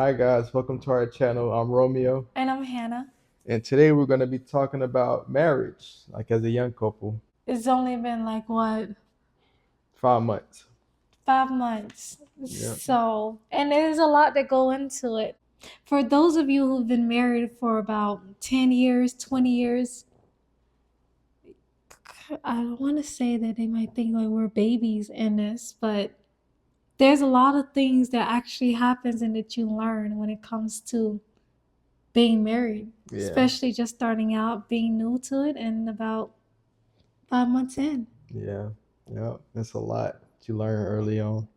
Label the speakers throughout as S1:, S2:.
S1: Hi guys, welcome to our channel. I'm Romeo,
S2: And I'm Hannah.
S1: and today we're going to be talking about marriage, like as a young couple.
S2: It's only been like what,
S1: 5 months.
S2: 5 months.
S1: Yeah.
S2: And there's a lot that go into it. For those of you who've been married for about 10 years, 20 years, I don't want to say that they might think like we're babies in this, but there's a lot of things that actually happens and that you learn when it comes to being married,
S1: Yeah.
S2: especially just starting out, being new to it, and about 5 months in.
S1: Yeah. Yeah. That's a lot you learn early on.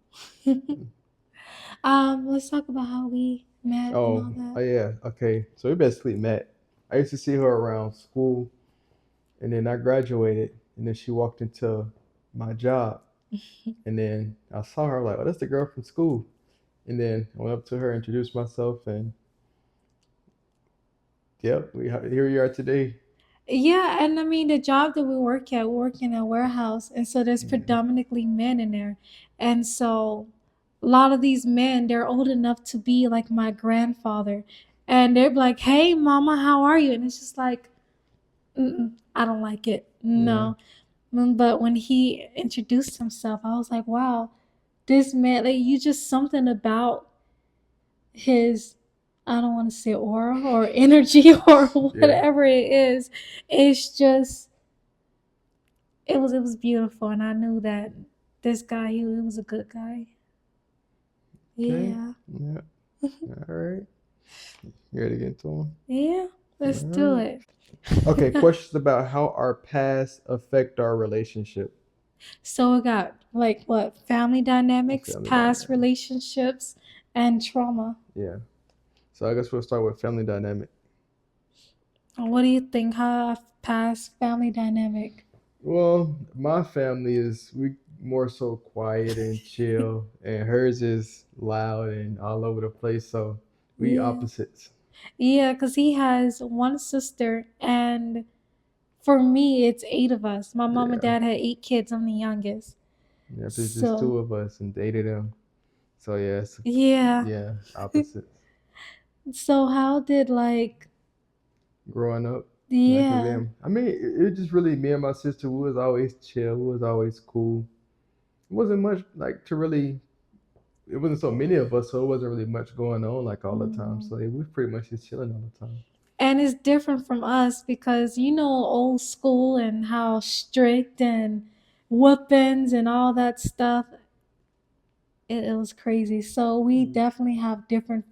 S2: Let's talk about how we met and all
S1: Oh,
S2: that.
S1: yeah. Okay. So we basically met. I used to see her around school, and then I graduated, and then she walked into my job, and then I saw her like, oh, that's the girl from school. And then I went up to her, introduced myself, and yep, here we are today.
S2: Yeah, and I mean the job that we work in a warehouse, and so there's
S1: Yeah.
S2: predominantly men in there, and so a lot of these men they're old enough to be like my grandfather, and they're like, "Hey, mama, how are you?" And it's just like, I don't like it,
S1: Yeah.
S2: no. But when he introduced himself, I was like, "Wow, this man, like you just something about his." I don't want to say aura or energy or
S1: Yeah.
S2: whatever it is. It's just it was beautiful, and I knew that this guy he was a good guy.
S1: Okay.
S2: Yeah.
S1: Yeah. All right. You ready to get into them?
S2: Yeah,
S1: All
S2: let's do
S1: right.
S2: it.
S1: Okay. Questions about how our past affect our relationship.
S2: So we got like what, family dynamics,
S1: Family
S2: past
S1: dynamic.
S2: relationships, and trauma.
S1: Yeah. So I guess we'll start with family dynamic.
S2: What do you think? How past family dynamic?
S1: Well, my family is we more so quiet and chill, and hers is loud and all over the place. So we
S2: Yeah.
S1: opposites.
S2: Yeah, because he has one sister, and for me, it's eight of us. My mom and
S1: Yeah.
S2: dad had eight kids. I'm the youngest.
S1: Yeah. If it's just
S2: So,
S1: two of us and dated them. So yeah.
S2: yeah.
S1: Yeah. Opposites.
S2: So, how did like,
S1: Growing up. Like, 'cause
S2: yeah.
S1: them. I mean, it was just really me and my sister. We was always chill. We was always cool. It wasn't much like to really. It wasn't so many of us, so it wasn't really much going on like all the time.
S2: Mm.
S1: So yeah, we was pretty much just chilling all the time.
S2: And it's different from us because you know old school and how strict and whoopings and all that stuff. It was crazy. So we definitely have different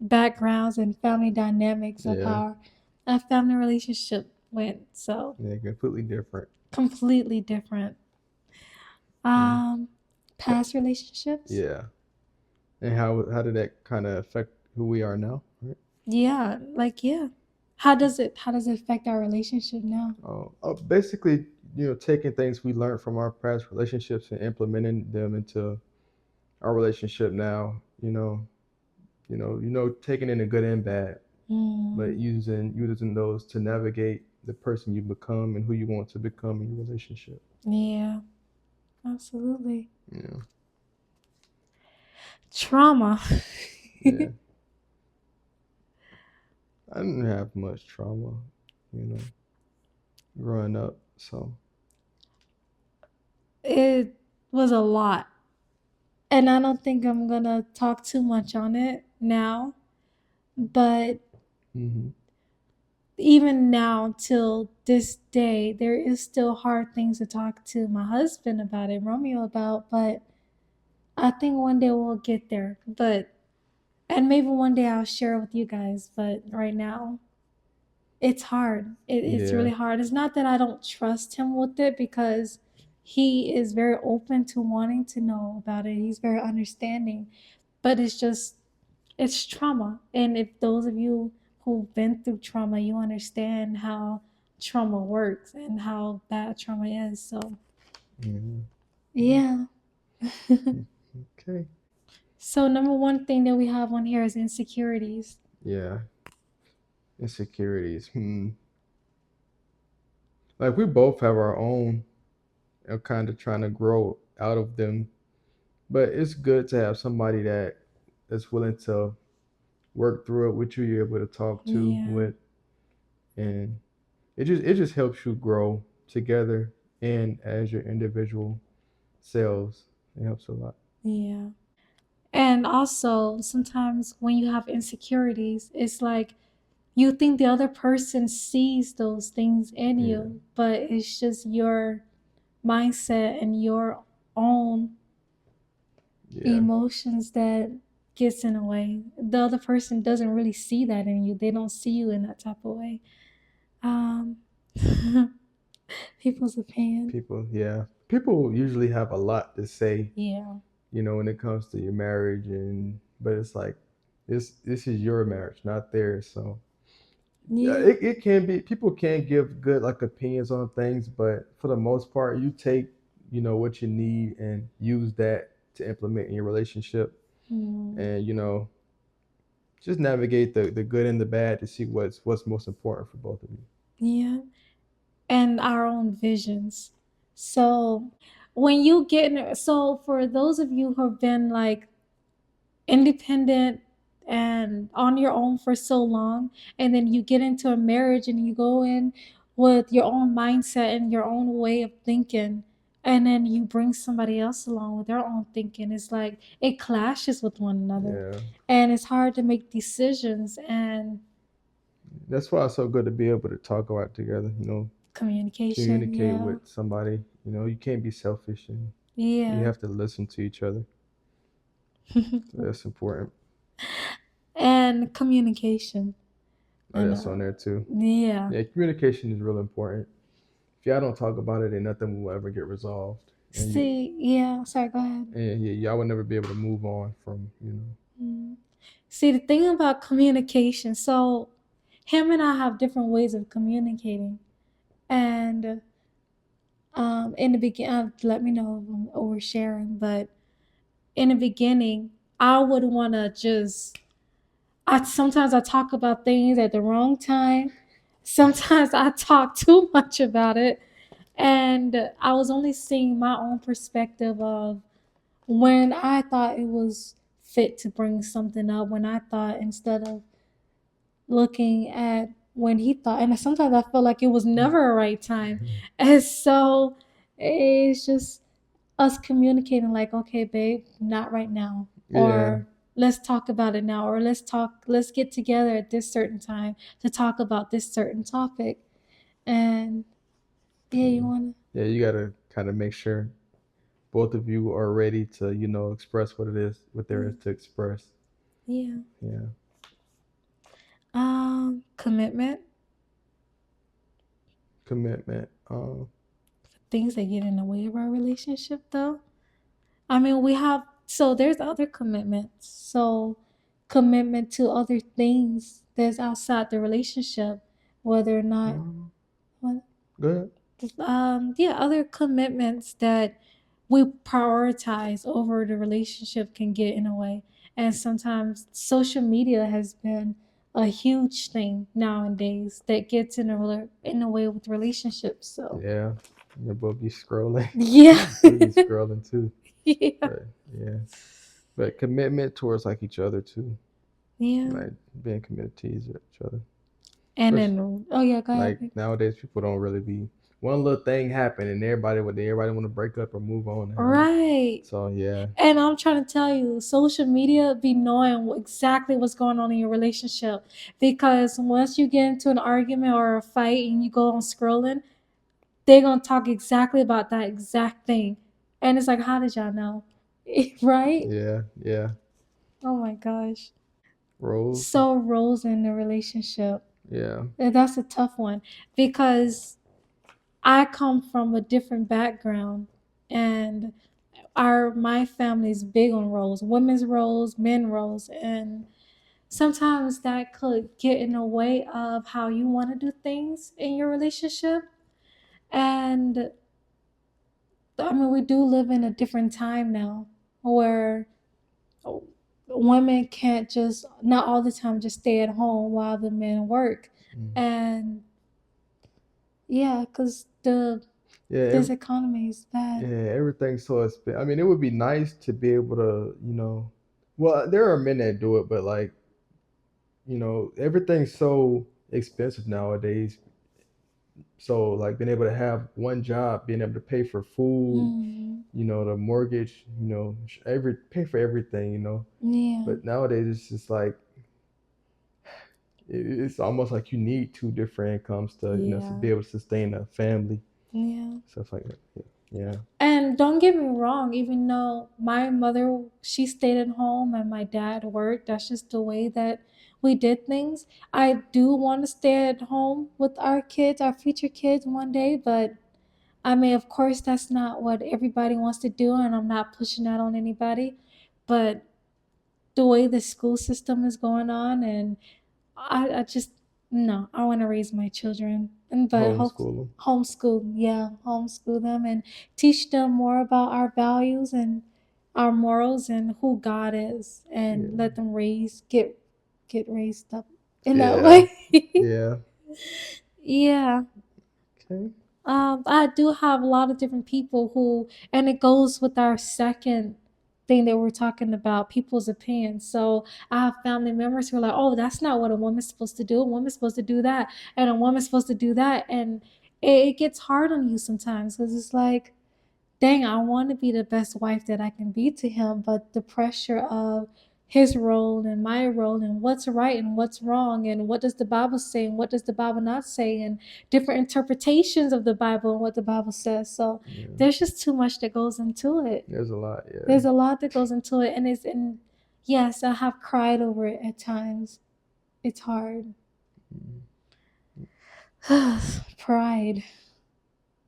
S2: backgrounds and family dynamics of
S1: Yeah,
S2: how our family relationship went. So
S1: yeah, completely different.
S2: completely different.
S1: Mm.
S2: Um,
S1: But,
S2: past relationships.
S1: yeah, and how did that kind of affect who we are now? Right?
S2: Yeah, like yeah. How does it affect our relationship now?
S1: Basically, taking things we learned from our past relationships and implementing them into our relationship now. Taking in the good and bad, but
S2: Mm,
S1: using those to navigate the person you become and who you want to become in your relationship.
S2: yeah, absolutely.
S1: Yeah,
S2: Trauma.
S1: yeah. I didn't have much trauma, you know, growing up. So
S2: It was a lot. And I don't think I'm gonna talk too much on it now. But
S1: hmm
S2: even now, till this day, there is still hard things to talk to my husband about it, Romeo about. But I think one day we'll get there. And maybe one day I'll share it with you guys. But right now, it's hard. It's
S1: yeah,
S2: really hard. It's not that I don't trust him with it because he is very open to wanting to know about it. He's very understanding, but it's trauma. And if those of you who've been through trauma, you understand how trauma works and how bad trauma is. So,
S1: hmm
S2: yeah.
S1: okay,
S2: So, number one thing that we have on here is insecurities.
S1: yeah, insecurities. Like we both have our own, kind of trying to grow out of them, but it's good to have somebody that that's willing to work through it with you. You're able to talk to
S2: Yeah.
S1: with, and it just helps you grow together and as your individual selves. It helps a lot.
S2: Yeah. And also, sometimes when you have insecurities, it's like you think the other person sees those things in
S1: Yeah,
S2: you, but it's just your mindset and your own
S1: yeah,
S2: emotions that gets in the way. The other person doesn't really see that in you. They don't see you in that type of way. Um, people's opinion.
S1: people. Yeah, people usually have a lot to say,
S2: Yeah.
S1: when it comes to your marriage, and but it's like this is your marriage, not theirs. So yeah,
S2: Yeah.
S1: it can be, people can give good like opinions on things, but for the most part, you take what you need and use that to implement in your relationship,
S2: Mm,
S1: and just navigate the good and the bad to see what's most important for both of you.
S2: yeah. And our own visions. So when you get in, so for those of you who have been like independent and on your own for so long, and then you get into a marriage and you go in with your own mindset and your own way of thinking, and then you bring somebody else along with their own thinking, it's like it clashes with one another,
S1: Yeah,
S2: and it's hard to make decisions and
S1: that's why it's so good to be able to talk about it together.
S2: communication.
S1: Communicate
S2: Yeah.
S1: with somebody. You can't be selfish, and you
S2: Yeah.
S1: have to listen to each other. So that's important.
S2: And communication.
S1: Oh,
S2: And
S1: that's on there too.
S2: yeah.
S1: Yeah, communication is real important. If y'all don't talk about it, then nothing will ever get resolved, and
S2: See, yeah, sorry, go ahead.
S1: y'all will never be able to move on from.
S2: Mm. See, the thing about communication, so him and I have different ways of communicating. And in the beginning, let me know if I'm oversharing, but in the beginning, I would want to just, sometimes I talk about things at the wrong time. Sometimes I talk too much about it. And I was only seeing my own perspective of when I thought it was fit to bring something up, when I thought instead of looking at when he thought, and sometimes I feel like it was never a right time. And so it's just us communicating, like, okay, babe, not right now.
S1: Yeah,
S2: Or let's talk about it now. Or let's get together at this certain time to talk about this certain topic. And yeah, you wanna
S1: yeah. You gotta kind of make sure both of you are ready to express what there is to express.
S2: yeah.
S1: Yeah,
S2: Commitment,
S1: commitment.
S2: things that get in the way of our relationship though. I mean, we have, so there's other commitments. So commitment to other things that's outside the relationship, whether or not
S1: um,
S2: what
S1: Good.
S2: yeah, other commitments that we prioritize over the relationship can get in a way. And sometimes social media has been a huge thing nowadays that gets in a way with relationships. So
S1: Yeah, you'll both be scrolling.
S2: yeah.
S1: We be scrolling too,
S2: Yeah.
S1: but yeah. But commitment towards like each other too,
S2: Yeah.
S1: like being committed to each other.
S2: And
S1: Especially
S2: then, oh yeah, go
S1: like
S2: ahead.
S1: nowadays, people don't really be. One little thing happen and everybody want to break up or move on.
S2: Right.
S1: So yeah,
S2: And I'm trying to tell you, social media be knowing exactly what's going on in your relationship, because once you get into an argument or a fight and you go on scrolling, they're gonna talk exactly about that exact thing, and it's like, how did y'all know? Right?
S1: yeah, yeah.
S2: Oh my gosh.
S1: Rose.
S2: So roles in the relationship.
S1: Yeah.
S2: That's a tough one because I come from a different background, and my family's big on roles, women's roles, men roles, and sometimes that could get in the way of how you want to do things in your relationship. And I mean, we do live in a different time now where women can't just, not all the time, just stay at home while the men work.
S1: Mm.
S2: And yeah, because
S1: Yeah.
S2: this economy is bad.
S1: Yeah. Everything's so expensive. I mean, it would be nice to be able to, Well, there are men that do it, but like, everything's so expensive nowadays. So like being able to have one job, being able to pay for food,
S2: Mm,
S1: the mortgage, every pay for everything.
S2: yeah,
S1: But nowadays it's just like it's almost like you need two different incomes to to
S2: yeah,
S1: be able to sustain a family,
S2: yeah.
S1: stuff like that. Yeah,
S2: And don't get me wrong, even though my mother, she stayed at home and my dad worked, that's just the way that we did things. I do want to stay at home with our kids, our future kids one day, but I mean, of course, that's not what everybody wants to do, and I'm not pushing that on anybody. But the way the school system is going on, and I just no, I want to raise my children, and but hope
S1: homeschool them.
S2: homeschool, yeah, homeschool them and teach them more about our values and our morals and who God is, and
S1: Yeah,
S2: let them get raised up in that
S1: yeah,
S2: way.
S1: yeah.
S2: Yeah.
S1: Okay.
S2: I do have a lot of different people who, and it goes with our second thing that we're talking about, people's opinions. So I have family members who are like, oh, that's not what a woman's supposed to do. A woman's supposed to do that, and a woman's supposed to do that. And it gets hard on you sometimes because it's like, dang, I want to be the best wife that I can be to him, but the pressure of his role and my role and what's right and what's wrong and what does the Bible say and what does the Bible not say and different interpretations of the Bible and what the Bible says. So
S1: Yeah,
S2: there's just too much that goes into it.
S1: there's a lot. Yeah.
S2: There's a lot that goes into it, and it's and yes, I have cried over it at times. It's hard. Pride.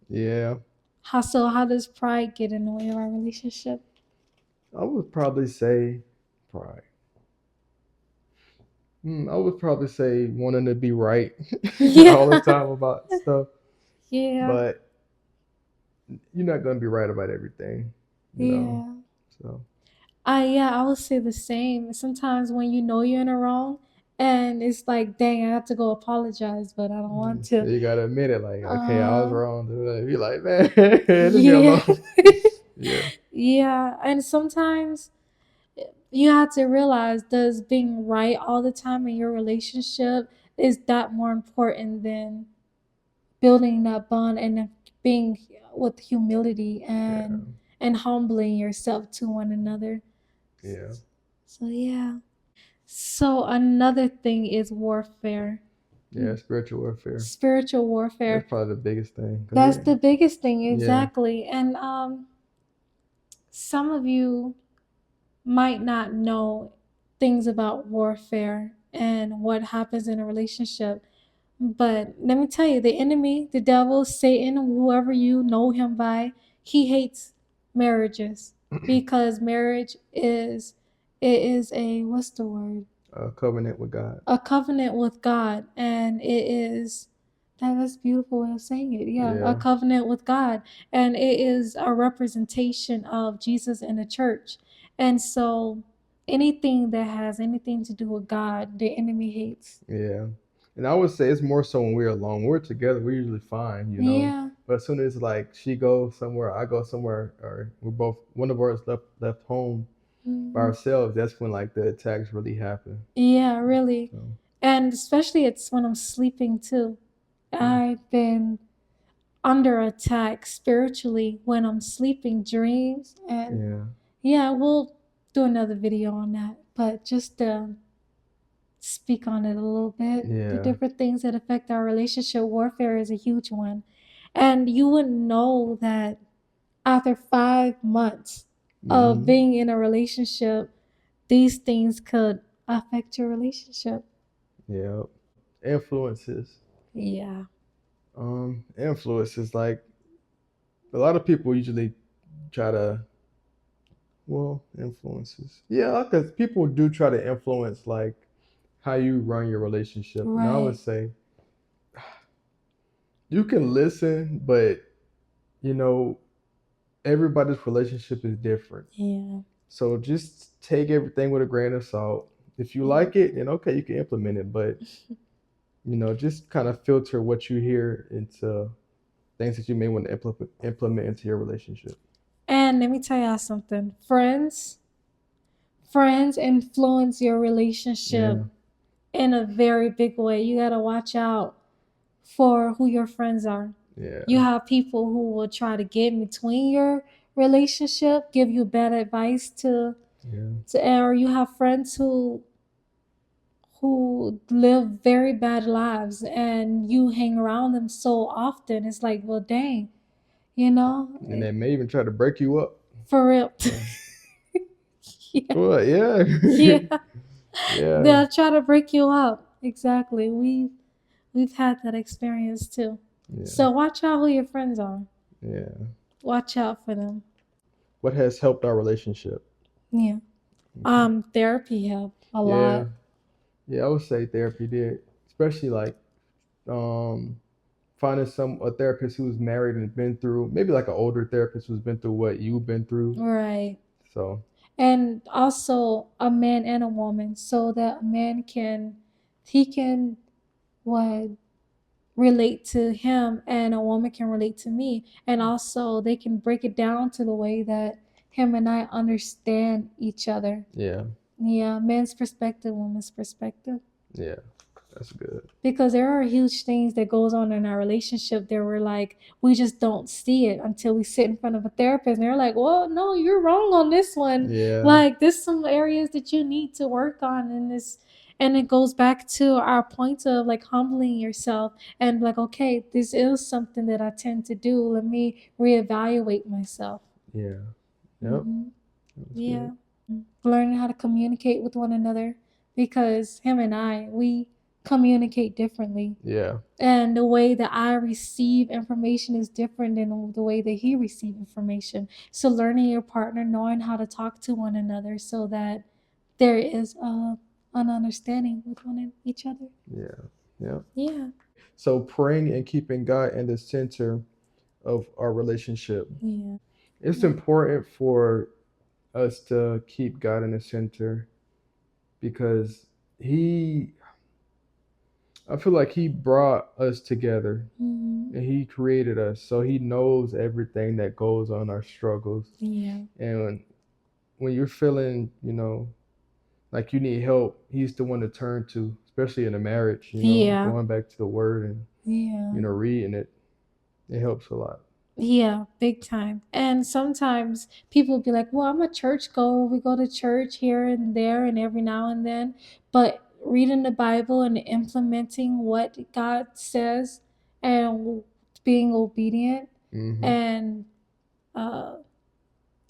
S1: Yeah,
S2: How does pride get in the way of our relationship?
S1: I would probably say pride. I would probably say wanting to be right
S2: Yeah.
S1: all the time about stuff,
S2: Yeah.
S1: but you're not gonna be right about everything, you know.
S2: Yeah.
S1: So
S2: I would say the same. Sometimes when you know you're in the wrong and it's like, dang, I have to go apologize, but I don't want to.
S1: you gotta admit it. Like, okay, I was
S2: Uh
S1: wrong. Be like, man, leave me
S2: yeah.
S1: alone. Yeah,
S2: Yeah. And sometimes you have to realize, does being right all the time in your relationship, is that more important than building that bond and being with humility
S1: yeah,
S2: and humbling yourself to one another?
S1: yeah,
S2: So yeah. So another thing is warfare.
S1: yeah. Spiritual warfare.
S2: Spiritual
S1: That's
S2: warfare.
S1: probably the biggest thing. Cause
S2: That's the biggest thing,
S1: yeah,
S2: exactly. And some of you might not know things about warfare and what happens in a relationship. But let me tell you, the enemy, the devil, Satan, whoever you know him by, he hates marriages because marriage is it is a what's the word?
S1: a covenant with God.
S2: A covenant with God, and it is that's a beautiful way of saying it. Yeah, a
S1: Yeah,
S2: covenant with God, and it is a representation of Jesus in the church. And so anything that has anything to do with God, the enemy hates.
S1: yeah. And I would say it's more so when we're alone. When we're together, we're usually fine.
S2: Yeah.
S1: But as soon as like she goes somewhere, I go somewhere, or we're both one of us left home by
S2: Mhm.
S1: ourselves, that's when like the attacks really happen.
S2: Yeah, really.
S1: So
S2: And especially it's when I'm sleeping too.
S1: mm,
S2: I've been under attack spiritually when I'm sleeping, dreams, and
S1: yeah,
S2: yeah, we'll do another video on that, but just to speak on it a little bit, the
S1: yeah,
S2: different things that affect our relationship, warfare is a huge one. And you wouldn't know that after 5 months of
S1: hmm,
S2: being in a relationship, these things could affect your relationship.
S1: yeah. Influences.
S2: Yeah.
S1: Influences like a lot of people usually try to, well, influences. Yeah, because people do try to influence like how you run your relationship. And I would
S2: Right.
S1: say you can listen, but you know, everybody's relationship is different.
S2: Yeah.
S1: So just take everything with a grain of salt. If you
S2: Yeah.
S1: like it, then okay, you can implement it. But just kind of filter what you hear into things that you may want to implement into your relationship.
S2: And let me tell y'all something. Friends influence your
S1: Yeah.
S2: relationship in a very big way. You got to watch out for who your friends are.
S1: Yeah.
S2: You have people who will try to get in between your relationship, give you bad advice
S1: Yeah.
S2: or you have friends who live very bad lives and you hang around them so often. It's like, well, dang, you know,
S1: And they may even try to break you up.
S2: for real.
S1: So,
S2: Yeah.
S1: what? Yeah.
S2: Yeah.
S1: Yeah.
S2: They'll try to break you up. Exactly. We've had that experience too.
S1: Yeah.
S2: So watch out who your friends are.
S1: Yeah.
S2: Watch out for them.
S1: What has helped our relationship?
S2: Yeah. Therapy helped a
S1: Yeah.
S2: lot.
S1: Yeah, I would say therapy did, especially like finding a therapist who's married and been through, maybe like an older therapist who's been through what you've been through.
S2: Right.
S1: So
S2: And also a man and a woman, so that a man he can what relate to him and a woman can relate to me, and also they can break it down to the way that him and I understand each other.
S1: yeah,
S2: Men's perspective, woman's perspective.
S1: yeah, that's good.
S2: Because there are huge things that goes on in our relationship that we're like, we just don't see it until we sit in front of a therapist and they're like, well, no, you're wrong on this one.
S1: Yeah,
S2: Like, there's some areas that you need to work on in this. And it goes back to our point of like humbling yourself and like, okay, this is something that I tend to do. Let me reevaluate myself.
S1: yeah, yep.
S2: Mhm.
S1: That's
S2: Yeah.
S1: good.
S2: Learning how to communicate with one another, because him and we communicate differently.
S1: Yeah,
S2: And the way that I receive information is different than the way that he receives information. So learning your partner, knowing how to talk to one another so that there is an understanding with each other.
S1: yeah, yeah.
S2: Yeah.
S1: So praying and keeping God in the center of our relationship.
S2: Yeah.
S1: It's important for us to keep God in the center because He, I feel like He brought us together
S2: Mhm.
S1: and He created us, so He knows everything that goes on, our struggles.
S2: Yeah.
S1: And when you're feeling, like you need help, He's the one to turn to, especially in a marriage,
S2: Yeah.
S1: going back to the Word and,
S2: Yeah.
S1: reading it. It helps a lot.
S2: Yeah, big time. And sometimes people be like, well, I'm a church goer. We go to church here and there and every now and then. But reading the Bible and implementing what God says and being obedient
S1: Mm-hmm.
S2: and uh,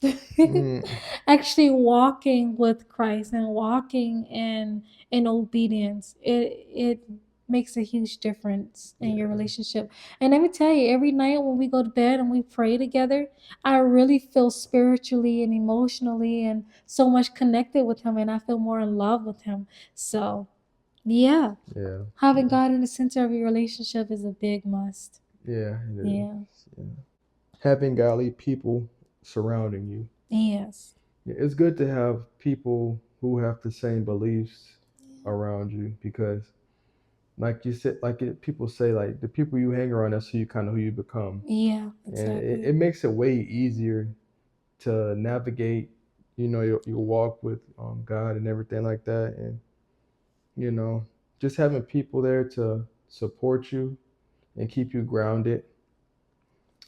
S1: Mm,
S2: actually walking with Christ and walking in obedience, it makes a huge difference in your
S1: yeah.
S2: relationship. And let me tell you, every night when we go to bed and we pray together, I really feel spiritually and emotionally and so much connected with him, and I feel more in love with him. So yeah,
S1: Yeah.
S2: having God in the center of your relationship is a big must.
S1: Yeah. It is.
S2: Yeah.
S1: Yeah. Having godly people surrounding you.
S2: Yes.
S1: Yeah, it's good to have people who have the same beliefs around you because, like you said, people say, like the people you hang around, that's who you become,
S2: Yeah,
S1: and it,
S2: exactly.
S1: it makes it way easier to navigate, your walk with God and everything like that, and you know, just having people there to support you and keep you grounded.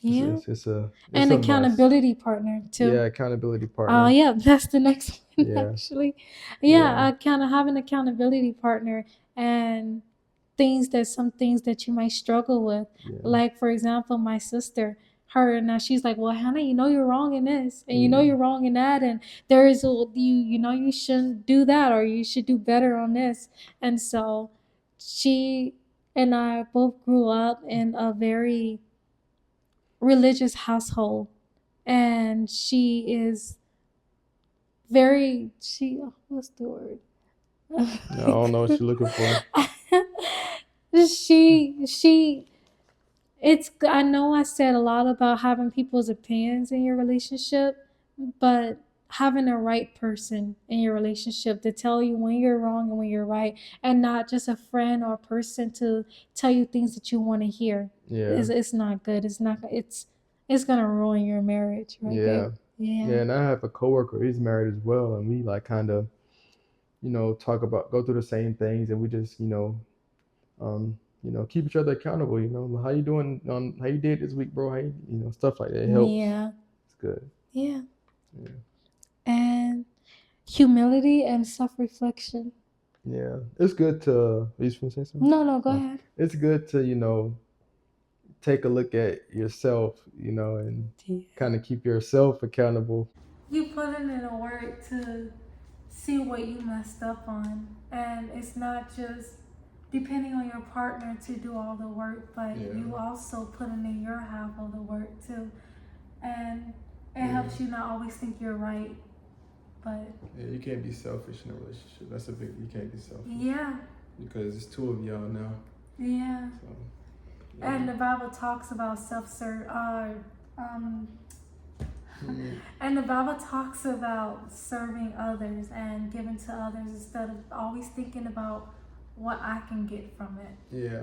S2: Yeah.
S1: It's
S2: And
S1: a must.
S2: accountability partner too.
S1: Yeah, accountability
S2: Oh
S1: partner.
S2: yeah, that's the next one
S1: Yeah,
S2: actually.
S1: yeah,
S2: Yeah, kind of have an accountability partner and some things that you might struggle with.
S1: yeah.
S2: Like for example, my sister, her now she's like, well, Hannah, you know you're wrong in this, and you know you're wrong in that, and there is you know you shouldn't do that, or you should do better on this. And so she and I both grew up in a very religious household, and she is what's the word?
S1: I don't know what you're looking for.
S2: She it's I know I said a lot about having people's opinions in your relationship, but having the right person in your relationship to tell you when you're wrong and when you're right, and not just a friend or a person to tell you things that you want to hear.
S1: Yeah,
S2: It's not good. It's gonna ruin your marriage, right,
S1: yeah,
S2: babe? Yeah.
S1: Yeah, and I have a coworker, he's married as well, and we like kind of, talk about, go through the same things, and we just, keep each other accountable. How you doing? How you did this week, bro? Stuff like that. It helps.
S2: Yeah.
S1: It's good.
S2: Yeah.
S1: Yeah.
S2: And humility and self-reflection.
S1: Yeah. It's good to. You just want to say something?
S2: No, go
S1: Oh.
S2: ahead.
S1: It's good to, take a look at yourself, and
S2: Yeah.
S1: kind of keep yourself accountable.
S2: You put in the work to see what you messed up on, and it's not just depending on your partner to do all the work, but
S1: Yeah.
S2: you also putting in your half of the work too, and it
S1: Yeah.
S2: helps you not always think you're right, but
S1: Yeah, you can't be selfish in a relationship. You can't be selfish.
S2: yeah,
S1: Because it's two of y'all now.
S2: yeah.
S1: So,
S2: And the Bible talks about and the Bible talks about serving others and giving to others instead of always thinking about what I can get from it.
S1: Yeah.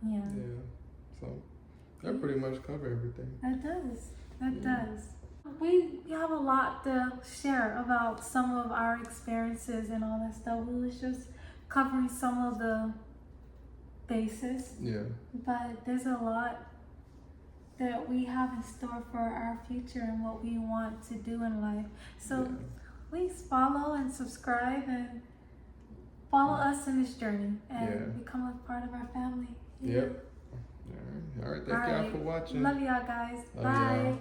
S2: Yeah.
S1: Yeah. So that pretty much cover everything.
S2: That does. That does. We have a lot to share about some of our experiences and all that stuff. We was just covering some of the basis,
S1: Yeah.
S2: but there's a lot that we have in store for our future and what we want to do in life. So
S1: Yeah.
S2: please follow and subscribe and follow us in this journey and
S1: Yeah.
S2: become a part of our family.
S1: Yep. All right. Thank y'all for watching.
S2: Love y'all guys.
S1: Love
S2: Bye.
S1: y'all.